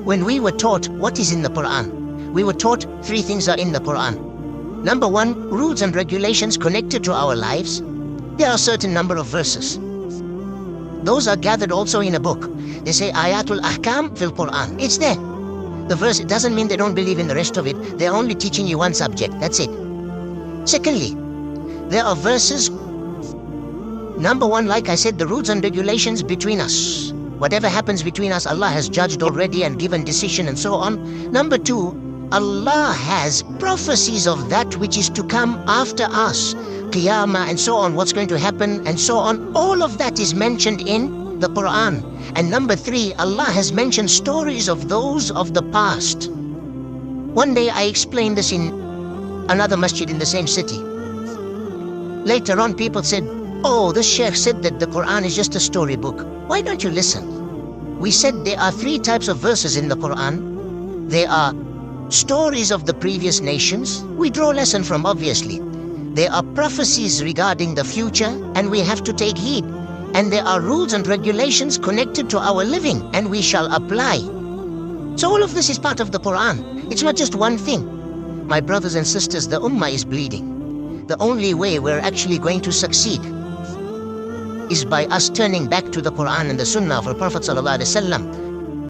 When we were taught what is in the Quran, we were taught three things are in the Quran. Number one, rules and regulations connected to our lives. There are a certain number of verses. Those are gathered also in a book. They say ayatul ahkam fil Quran. It's there. The verse, it doesn't mean they don't believe in the rest of it. They're only teaching you one subject. That's it. Secondly, there are verses. Number one, like I said, the rules and regulations between us. Whatever happens between us, Allah has judged already and given decision and so on. Number two, Allah has prophecies of that which is to come after us. Qiyamah and so on, what's going to happen and so on. All of that is mentioned in the Quran. And number three, Allah has mentioned stories of those of the past. One day I explained this in another masjid in the same city. Later on people said, oh, the sheikh said that the Quran is just a storybook. Why don't you listen? We said there are three types of verses in the Quran. There are stories of the previous nations, we draw lesson from obviously. There are prophecies regarding the future, and we have to take heed. And there are rules and regulations connected to our living, and we shall apply. So all of this is part of the Quran. It's not just one thing. My brothers and sisters, the ummah is bleeding. The only way we're actually going to succeed is by us turning back to the Quran and the Sunnah of our Prophet ﷺ.